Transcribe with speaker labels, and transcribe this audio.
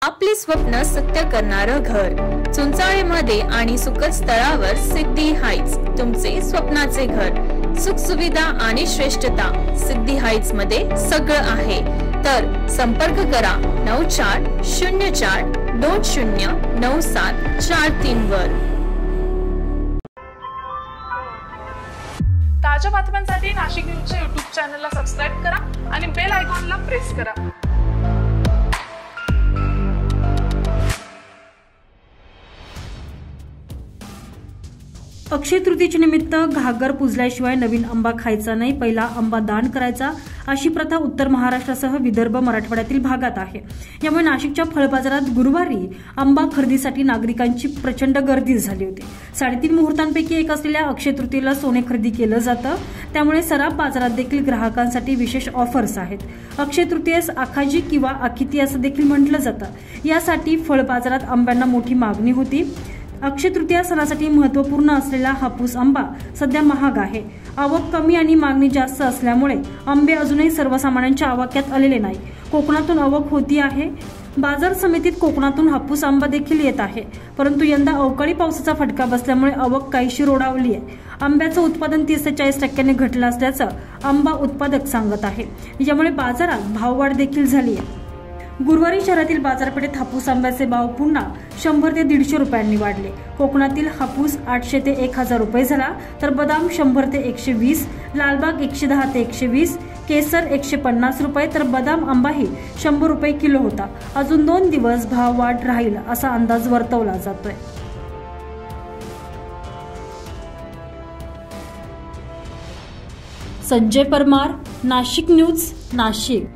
Speaker 1: आपली स्वप्न सत्य करणारं घर चुंचाळेमध्ये आणि सुकच तळावर सिद्धी हाइट्स तुमचे स्वप्नाचे घर। सुख सुविधा आणि श्रेष्ठता सिद्धी हाइट्स मध्ये सगळं आहे। तर संपर्क करा 94209743 वर।
Speaker 2: ताज्या बातम्यांसाठी नाशिक न्यूजच्या YouTube चॅनलला सबस्क्राइब करा आणि बेल आयकॉनला प्रेस करा।
Speaker 3: अक्षय तृतीयेच्या निमित्त घागर पुजल्याशिवाय नवीन आंबा खायचा नाही, पहिला आंबा दान करायचा अशी प्रथा उत्तर महाराष्ट्रासह विदर्भ मराठवाड्यातील भागात आहे। यामुळे नाशिकच्या फळ बाजारात गुरुवारी आंबा खरेदीसाठी नागरिकांची प्रचंड गर्दी झाली होती। 3.5 मुहूर्तांपैकी एक असलेल्या अक्षय तृतीयेला सोने खरेदी केलं जातं, त्यामुळे सराफ बाजारात देखील ग्राहकांसाठी विशेष ऑफर्स आहेत। अक्षय तृतीयेस आखाजी किंवा आखिती असं देखील म्हटलं जातं। यासाठी फळ बाजारात आंब्यांना मोठी मागणी होती। अक्षय तृतीया सणासाठी महत्त्वपूर्ण असलेला हापूस आंबा सध्या महाग आहे। आवक कमी आणि मागणी जास्त असल्यामुळे आंबे अजूनही सर्वसामान्यांच्या आवाक्यात आलेले नाही। कोकणातून आवक होती आहे। बाजार समितीत कोकणातून हापूस आंबा देखील येत आहे, परंतु यंदा अवकाळी पावसाचा फटका बसल्यामुळे आवक काहीशी रोडावली आहे। आंब्याचं उत्पादन 30 ते 40% घटलं असल्याचं आंबा उत्पादक सांगत आहे। यामुळे बाजारात भाववाढ देखील झाली आहे। गुरुवारी शहरातील बाजारपेठेत हापूस आंब्याचे भाव पुन्हा 100 ते 150 रुपयांनी वाढले। कोकणातील हापूस 800 ते 1000 रुपये झाला, तर बदाम 100 ते 120, लालबाग 110 ते 120, केसर 150 रुपये, तर बदाम आंबाही 100 रुपये किलो होता। अजून 2 दिवस भाव वाढ राहील असा अंदाज वर्तवला जातोय। संजय परमार, नाशिक न्यूज, नाशिक।